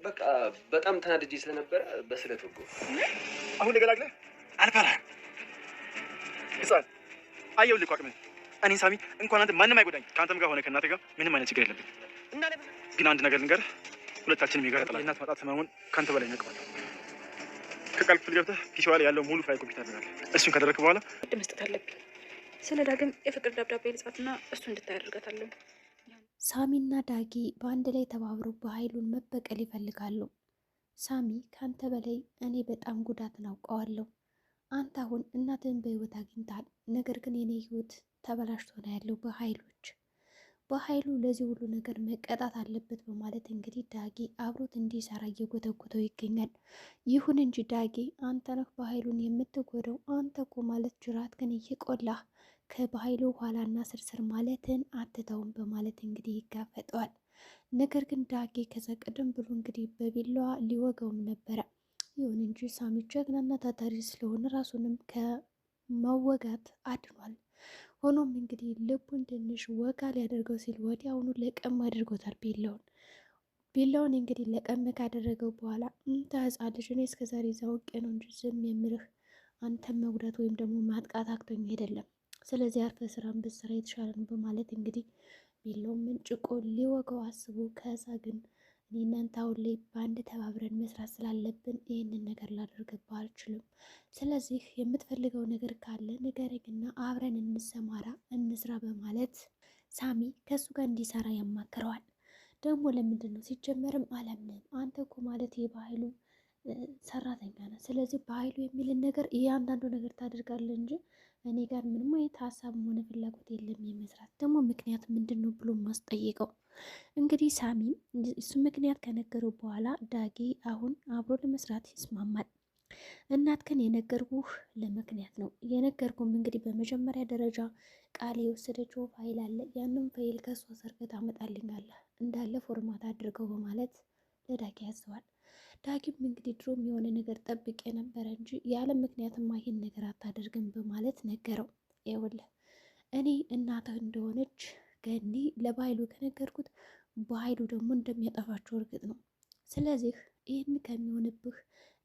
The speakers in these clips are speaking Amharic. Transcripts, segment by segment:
በቃ በጣም ተናድጄ ስለነበረ በስለት ወጎ አሁን ለገላግለ አልፈራህም። ይሳል አየው ልኳ አቅም እኔ ሳሚ እንኳን አንተ ማንም አይጎዳኝ። ከአንተም ጋር ሆነ ከእናትህ ጋር ምንም አይነት ችግር የለብኝ። ግን አንድ ነገር ልንገርህ፣ ሁለታችንም ይገርጣል። የእናት ማጣት ህመሙን ከአንተ በላይ ነቅባለሁ። ከቃል ክፍል ገብተህ ፒሲዋ ላይ ያለው ሙሉ ፋይል ኮፒ ታደርጋለህ። እሱን ካደረግክ በኋላ ግድ መስጠት አለብኝ። ስለ ዳግም የፍቅር ደብዳቤ ልጻፍና እሱ እንድታይ አደርጋታለሁ። ሳሚና ዳጊ በአንድ ላይ ተባብረው በኃይሉን መበቀል ይፈልጋሉ። ሳሚ ከአንተ በላይ እኔ በጣም ጉዳትን አውቀዋለሁ። አንተ አሁን እናትህን በህይወት አግኝታል። ነገር ግን የኔ ህይወት ተበላሽቶ ነው ያለው በኃይሉ ለዚህ ሁሉ ነገር መቀጣት አለበት በማለት እንግዲህ ዳጊ አብሮት እንዲሰራ እየጎተጎተው ይገኛል። ይሁን እንጂ ዳጊ አንተ ነህ በኃይሉን የምትጎደው፣ አንተ እኮ ማለት ጅራት ግን እየቆላህ ከበኃይሉ ኋላና ስርስር ማለትን አትተውም በማለት እንግዲህ ይጋፈጠዋል። ነገር ግን ዳጊ ከዛ ቀደም ብሎ እንግዲህ በቢላዋ ሊወጋውም ነበረ። ይሁን እንጂ ሳሚ ጀግናና ታታሪ ስለሆነ ራሱንም ከመወጋት አድኗል። ሆኖም እንግዲህ ልቡን ትንሽ ወጋ ሊያደርገው ሲል ወዲያውኑ ለቀም አድርጎታል ቢላውን እንግዲህ ለቀም ካደረገው በኋላ እንተ ህፃን ልጅ እኔ እስከዛሬ ዛውቄ ነው እንጂ ዝም የምልህ አንተን መጉዳት ወይም ደግሞ ማጥቃት አክቶኝ አይደለም። ስለዚህ አርፈ ስራን ብትሰራ የተሻለ ነው በማለት እንግዲህ ቢላውን መንጭቆ ሊወጋው አስቦ ከዛ ግን እኔ እናንተ አሁን ላይ በአንድ ተባብረን መስራት ስላለብን ይህንን ነገር ላደርግብህ አልችልም። ስለዚህ የምትፈልገው ነገር ካለ ንገረኝና አብረን እንስራ በማለት ሳሚ ከእሱ ጋር እንዲሰራ ያማክረዋል። ደግሞ ለምንድን ነው ሲጀመርም አላምንም። አንተ እኮ ማለት የበኃይሉ ሰራተኛ ነህ። ስለዚህ በኃይሉ የሚልን ነገር እያንዳንዱ ነገር ታደርጋለህ እንጂ እኔ ጋር ምንም አይነት ሀሳብም ሆነ ፍላጎት የለም የመስራት። ደግሞ ምክንያት ምንድን ነው ብሎ ማስጠይቀው እንግዲህ ሳሚ እሱ ምክንያት ከነገረው በኋላ ዳጊ አሁን አብሮ ለመስራት ይስማማል። እናትህን የነገርኩህ ለምክንያት ነው የነገርኩም እንግዲህ በመጀመሪያ ደረጃ ቃል የወሰደችው ፋይል አለ። ያንን ፋይል ከሷ ሰርቀህ ታመጣልኛለህ እንዳለ ፎርማት አድርገው በማለት ለዳጊ ያዘዋል። ዳጊም እንግዲህ ድሮም የሆነ ነገር ጠብቄ ነበረ እንጂ ያለ ምክንያትማ ይህን ነገር አታደርግም በማለት ነገረው። ይኸውልህ እኔ እናትህ እንደሆነች ገኒ ለበኃይሉ ከነገርኩት በኃይሉ ደግሞ እንደሚያጠፋቸው እርግጥ ነው። ስለዚህ ይህን ከሚሆንብህ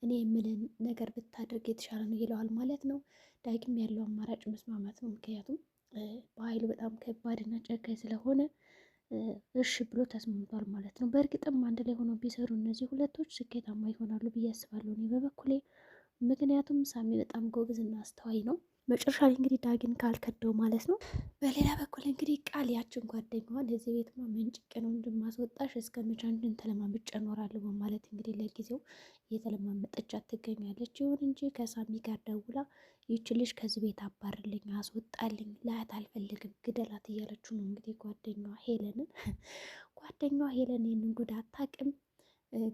እኔ የምልን ነገር ብታደርግ የተሻለ ነው ይለዋል ማለት ነው። ዳጊም ያለው አማራጭ መስማማት ነው። ምክንያቱም በኃይሉ በጣም ከባድና ጨካኝ ስለሆነ እሺ ብሎ ተስማምቷል ማለት ነው። በእርግጥም አንድ ላይ ሆነው ቢሰሩ እነዚህ ሁለቶች ስኬታማ ይሆናሉ ብዬ አስባለሁ እኔ በበኩሌ። ምክንያቱም ሳሚ በጣም ጎበዝና አስተዋይ ነው። መጨረሻ ላይ እንግዲህ ዳጊን ካልከደው ማለት ነው። በሌላ በኩል እንግዲህ ቃል ያችን ጓደኛዋን እዚህ ቤትማ መንጭቄ ነው እንደማስወጣሽ እስከ መቼ አንቺን ተለማምጬ እኖራለሁ በማለት እንግዲህ ለጊዜው እየተለማመጠቻት ትገኛለች። ይሁን እንጂ ከሳሚ ጋር ደውላ ይች ልጅ ከዚህ ቤት አባርልኝ፣ አስወጣልኝ፣ ላያት አልፈልግም፣ ግደላት እያለችው ነው እንግዲህ ጓደኛዋ ሄለን ይህንን ጉድ አታውቅም።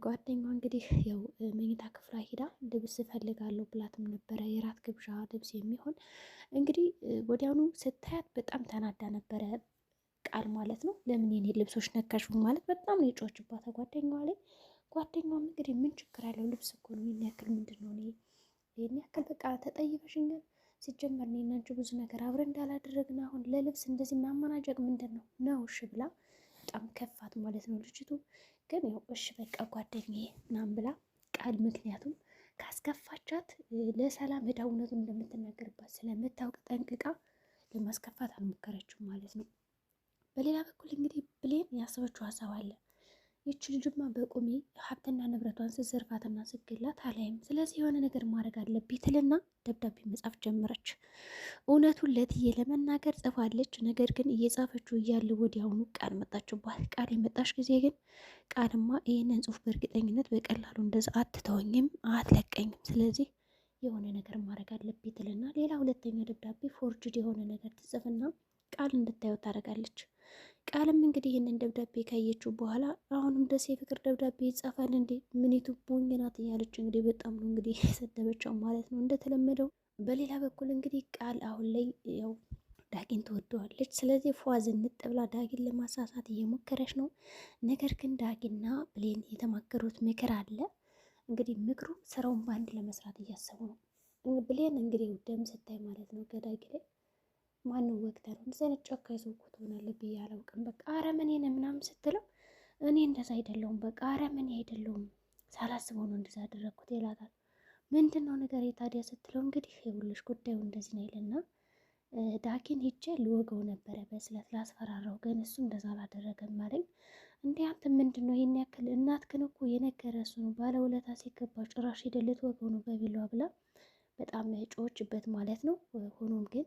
ጓደኛዋ እንግዲህ ያው መኝታ ክፍሏ ሂዳ ልብስ እፈልጋለሁ ብላትም ነበረ፣ የራት ግብዣ ልብስ የሚሆን እንግዲህ ወዲያውኑ ስታያት በጣም ተናዳ ነበረ ቃል ማለት ነው። ለምን የኔ ልብሶች ነካሽ ማለት በጣም ነው የጮችባት ጓደኛዋ ላይ። ጓደኛዋም እንግዲህ ምን ችግር አለው ልብስ እኮ ነው ይህን ያክል ምንድን ነው ይህን ያክል በቃ ተጠይፈሽኛል፣ ሲጀመር እኔ እና አንቺ ብዙ ነገር አብረን እንዳላደረግን አሁን ለልብስ እንደዚህ ማመናጨቅ ምንድን ነው እሺ ብላ በጣም ከፋት ማለት ነው ልጅቱ። ግን ያው እሺ በቃ ጓደኛዬ ምናምን ብላ ቃል ምክንያቱም ካስከፋቻት ለሰላም ሄዳ እውነቱን እንደምትናገርባት ስለምታውቅ ጠንቅቃ ለማስከፋት አልሞከረችም ማለት ነው። በሌላ በኩል እንግዲህ ብሌን ያሰበችው ሀሳብ አለ። ይቺ ልጅማ በቁሜ ሀብትና ንብረቷን ስዘርፋትና ስገላት አላይም። ስለዚህ የሆነ ነገር ማድረግ አለብኝ ትልና ደብዳቤ መጻፍ ጀመረች። እውነቱን ለትዬ ለመናገር ጽፋለች። ነገር ግን እየጻፈችው እያለ ወዲያውኑ ቃል መጣችባት። ቃል የመጣች ጊዜ ግን ቃልማ ይህንን ጽሁፍ በእርግጠኝነት በቀላሉ እንደዛ አትተወኝም፣ አትለቀኝም። ስለዚህ የሆነ ነገር ማድረግ አለብኝ ትልና ሌላ ሁለተኛ ደብዳቤ ፎርጅድ የሆነ ነገር ትጽፍና ቃል እንድታየው ታደርጋለች። ቃልም እንግዲህ ይህንን ደብዳቤ ካየችው በኋላ አሁንም ደስ የፍቅር ደብዳቤ ይጻፋል እንዴ ምኒቱ ሞኝ ናት እያለች እንግዲህ በጣም ነው እንግዲህ የሰደበችው ማለት ነው እንደተለመደው። በሌላ በኩል እንግዲህ ቃል አሁን ላይ ያው ዳጊን ትወደዋለች። ስለዚህ ፏ ዝንጥ ብላ ዳጊን ለማሳሳት እየሞከረች ነው። ነገር ግን ዳጊና ብሌን የተማከሩት ምክር አለ። እንግዲህ ምክሩ ስራውን በአንድ ለመስራት እያሰቡ ነው። ብሌን እንግዲህ ደም ስታይ ማለት ነው ከዳጊ ላይ ማንም ወቅት ነው እንደዚህ አይነት ጨካኝ ሰው እኮ ትሆናለህ ብዬ አላውቅም፣ በቃ አረመኔ ነህ ምናምን ስትለው እኔ እንደዛ አይደለሁም፣ በቃ አረመኔ አይደለሁም፣ ሳላስበው ነው እንደዛ ያደረግኩት ይላታል። ምንድን ነው ነገር ታዲያ ስትለው እንግዲህ ይኸውልሽ ጉዳዩ እንደዚህ ነው ይልና ዳኪን ሄጄ ልወገው ነበረ በስለት ላስፈራራው፣ ግን እሱ እንደዛ አላደረገም አለኝ። እንዴ አንተ ምንድን ነው ይህን ያክል? እናትህን እኮ የነገረ እሱ ነው፣ ባለውለታ ሲገባ ጭራሽ ሄደህ ልትወገው ነው በቢላዋ ብላ በጣም ጮችበት ማለት ነው። ሆኖም ግን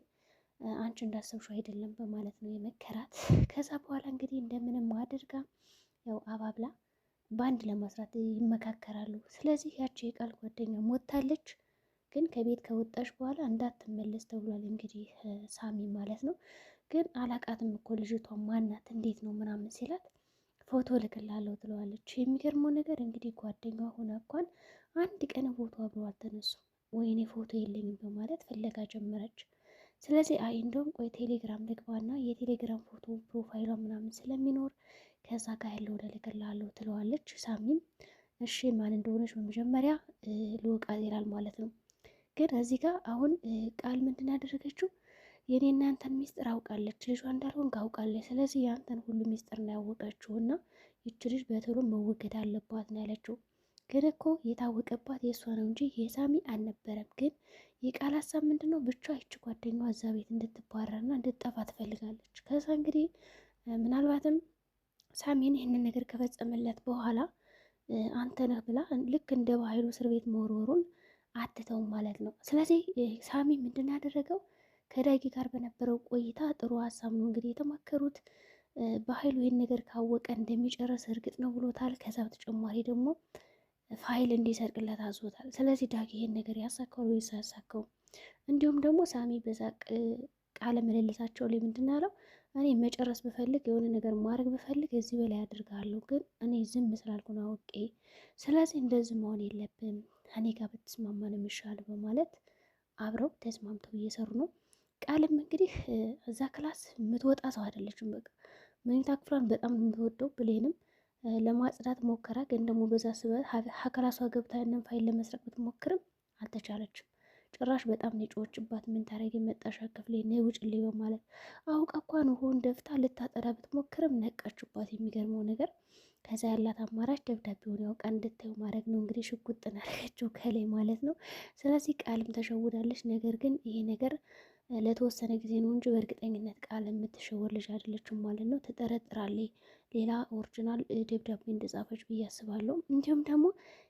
አንቺ እንዳሰብሽው አይደለም በማለት ነው የመከራት። ከዛ በኋላ እንግዲህ እንደምንም አድርጋ ያው አባብላ በአንድ ለመስራት ይመካከራሉ። ስለዚህ ያቺ የቃል ጓደኛ ሞታለች፣ ግን ከቤት ከወጣሽ በኋላ እንዳትመለስ ተብሏል። እንግዲህ ሳሚ ማለት ነው። ግን አላቃትም እኮ ልጅቷ ማናት እንዴት ነው ምናምን ሲላት ፎቶ ልክላለሁ ትለዋለች። የሚገርመው ነገር እንግዲህ ጓደኛዋ ሆና እንኳን አንድ ቀን ፎቶ አብረው አልተነሱ። ወይኔ ፎቶ የለኝም በማለት ፍለጋ ጀመረች። ስለዚህ አይ እንደውም ቆይ ቴሌግራም ልግባና የቴሌግራም ፎቶ ፕሮፋይሏ ምናምን ስለሚኖር ከዛ ጋር ያለው ልክላለሁ ትለዋለች። ሳሚም እሺ ማን እንደሆነች በመጀመሪያ ልወቃት ይላል ማለት ነው። ግን እዚህ ጋር አሁን ቃል ምንድን ያደረገችው የኔ እናንተን ሚስጥር አውቃለች፣ ልጇ እንዳልሆን አውቃለች። ስለዚህ የአንተን ሁሉ ሚስጥር ነው ያወቀችው እና ይች ልጅ በቶሎ መወገድ አለባት ነው ያለችው። ግን እኮ የታወቀባት የእሷ ነው እንጂ የሳሚ አልነበረም። ግን የቃል ሀሳብ ምንድን ነው? ብቻ ይች ጓደኛዋ እዛ ቤት እንድትባረርና እንድትጠፋ ትፈልጋለች። ከዛ እንግዲህ ምናልባትም ሳሚን ይህንን ነገር ከፈጸመለት በኋላ አንተ ነህ ብላ ልክ እንደ ባህሉ እስር ቤት መወርወሩን አትተውም ማለት ነው። ስለዚህ ሳሚ ምንድን ያደረገው ከዳጊ ጋር በነበረው ቆይታ ጥሩ ሀሳብ ነው እንግዲህ የተማከሩት። በኃይሉ ይህን ነገር ካወቀ እንደሚጨርስ እርግጥ ነው ብሎታል። ከዛ በተጨማሪ ደግሞ ፋይል እንዲሰርቅለት አዞታል። ስለዚህ ዳጊ ይህን ነገር ያሳካው ወይስ አያሳካው? እንዲሁም ደግሞ ሳሚ በዛ ቃለ ምልልሳቸው ላይ ምንድን ያለው እኔ መጨረስ ብፈልግ የሆነ ነገር ማድረግ ብፈልግ እዚህ በላይ አድርጋለሁ፣ ግን እኔ ዝም ስላልኩ ነው አውቄ። ስለዚህ እንደዚህ መሆን የለብም እኔ ጋር ብትስማማ ነው የሚሻለው በማለት አብረው ተስማምተው እየሰሩ ነው። ቃልም እንግዲህ እዛ ክላስ የምትወጣ ሰው አይደለችም። በቃ መኝታ ክፍሏን በጣም የምትወደው ብሌንም ለማጽዳት ሞከራ፣ ግን ደግሞ በዛ ስበት ሀከላሷ ገብታ ያንን ፋይል ለመስረቅ ብትሞክርም አልተቻለችም። ጭራሽ በጣም የጮችባት ምን ታረጊ መጣሻ ክፍሌ ነይ ውጭልኝ በማለት አውቃ እንኳን ውሃውን ደፍታ ልታጠዳ ብትሞክርም ነቃችባት። የሚገርመው ነገር ከዛ ያላት አማራጭ ደብዳቤውን ያውቃ እንድታዩ ማድረግ ነው። እንግዲህ ሽጉጥ ናረገችው ከላይ ማለት ነው። ስለዚህ ቃልም ተሸውዳለች። ነገር ግን ይሄ ነገር ለተወሰነ ጊዜ ነው እንጂ በእርግጠኝነት ቃል የምትሸወር ልጅ አይደለችም ማለት ነው። ትጠረጥራለች ሌላ ኦሪጂናል ደብዳቤ እንደጻፈች ብዬ አስባለሁ። እንዲሁም ደግሞ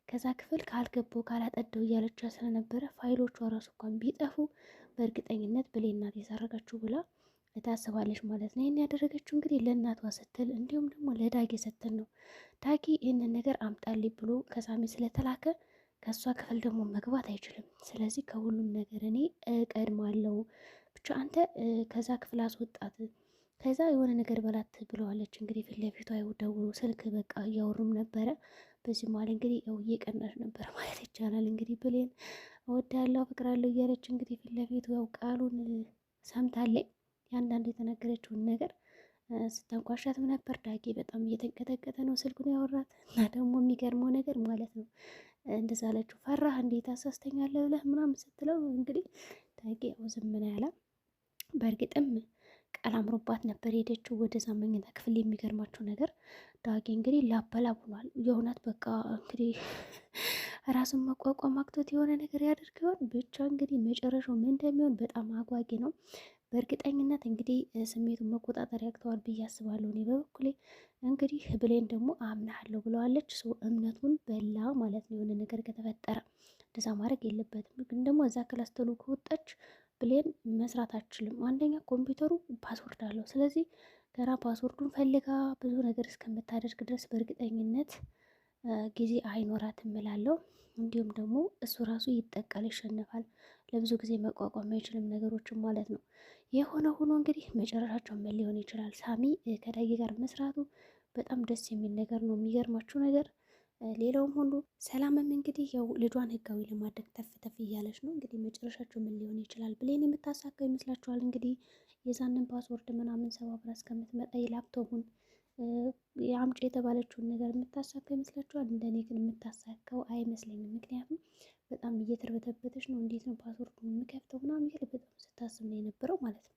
ከዛ ክፍል ካልገባው ካላጠደው እያለቻ ስለነበረ ፋይሎቿ ራሱ እንኳን ቢጠፉ በእርግጠኝነት ብሌን ናት የሰረቀችው ብላ ታስባለች ማለት ነው። ይህን ያደረገችው እንግዲህ ለእናቷ ስትል እንዲሁም ደግሞ ለዳጊ ስትል ነው። ዳጊ ይህንን ነገር አምጣልኝ ብሎ ከሳሚ ስለተላከ ከእሷ ክፍል ደግሞ መግባት አይችልም። ስለዚህ ከሁሉም ነገር እኔ እቀድማለሁ፣ ብቻ አንተ ከዛ ክፍል አስወጣት፣ ከዛ የሆነ ነገር በላት ብለዋለች። እንግዲህ ፊት ለፊቷ ደውሎ ስልክ በቃ እያወሩም ነበረ። በዚህ መሀል እንግዲህ ያው እየቀናሽ ነበር ማለት ይቻላል። እንግዲህ ብሌን እወዳለሁ አፈቅራለሁ እያለች እንግዲህ ፊት ለፊቱ ያው ቃሉን ሰምታለች። የአንዳንድ የተነገረችውን ነገር ስተንኳሻትም ነበር። ዳጊ በጣም እየተንቀጠቀጠ ነው ስልኩን ያወራት እና ደግሞ የሚገርመው ነገር ማለት ነው እንደዛ አለችው። ፈራህ እንዴት አሳስተኛለህ ብለህ ምናምን ስትለው እንግዲህ ዳጊ ያው ዝም ነው ያለ። በእርግጥም ቃል አምሮባት ነበር ሄደችው ወደዛ መኝታ ክፍል። የሚገርማቸው ነገር ዳጊ እንግዲህ ላበላብ ሆኗል። የእውነት በቃ እንግዲህ ራሱን መቋቋም አቅቶት የሆነ ነገር ያደርግ ይሆን? ብቻ እንግዲህ መጨረሻው ምን እንደሚሆን በጣም አጓጊ ነው። በእርግጠኝነት እንግዲህ ስሜቱን መቆጣጠር ያቅተዋል ብዬ አስባለሁ። እኔ በበኩሌ እንግዲህ ብሌን ደግሞ አምናለሁ ብለዋለች። ሰው እምነቱን በላ ማለት ነው። የሆነ ነገር ከተፈጠረ እንደዛ ማድረግ የለበትም። ግን ደግሞ እዛ ክላስ ተሉ ከወጣች ብሌን መስራት አትችልም። አንደኛ ኮምፒውተሩ ፓስወርድ አለው። ስለዚህ ገና ፓስወርዱን ፈልጋ ብዙ ነገር እስከምታደርግ ድረስ በእርግጠኝነት ጊዜ አይኖራትም እላለሁ። እንዲሁም ደግሞ እሱ ራሱ ይጠቃል፣ ይሸነፋል። ለብዙ ጊዜ መቋቋም አይችልም ነገሮችን ማለት ነው። የሆነ ሆኖ እንግዲህ መጨረሻቸው ምን ሊሆን ይችላል? ሳሚ ከዳጊ ጋር መስራቱ በጣም ደስ የሚል ነገር ነው። የሚገርማችሁ ነገር ሌላውም ሁሉ ሰላምም እንግዲህ ያው ልጇን ህጋዊ ለማድረግ ተፍ ተፍ እያለች ነው። እንግዲህ መጨረሻቸው ምን ሊሆን ይችላል? ብሌን የምታሳካው ይመስላችኋል? እንግዲህ የዛንን ፓስወርድ ምናምን ሰባብራ እስከምትመጣ የላፕቶፑን የአምጪ የተባለችውን ነገር የምታሳካው ይመስላችኋል? እንደኔ ግን የምታሳካው አይመስለኝም። ምክንያቱም በጣም እየተርበተበተች ነው። እንዴት ነው ፓስወርዱን የምከፍተው ምናምን እያለ በጣም ስታስብ ነው የነበረው ማለት ነው።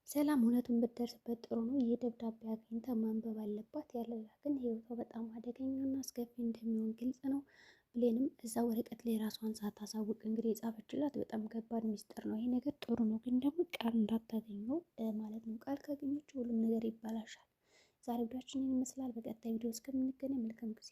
ሰላም እውነቱን ብትደርስበት ጥሩ ነው። ይህ ደብዳቤ አግኝታ ማንበብ አለባት። ያለላ ግን ህይወቷ በጣም አደገኛና አስከፊ እንደሚሆን ግልጽ ነው። ብሌንም እዛ ወረቀት ላይ ራሷን ሳታሳውቅ እንግዲህ የጻፈችላት በጣም ከባድ ሚስጥር ነው። ይሄ ነገር ጥሩ ነው፣ ግን ደግሞ ቃል እንዳታገኘው ማለት ነው። ቃል ካገኘች ሁሉም ነገር ይባላሻል። ዛሬ ቪዲዮአችን ይመስላል። በቀጣይ ቪዲዮ እስከምንገናኝ መልካም ጊዜ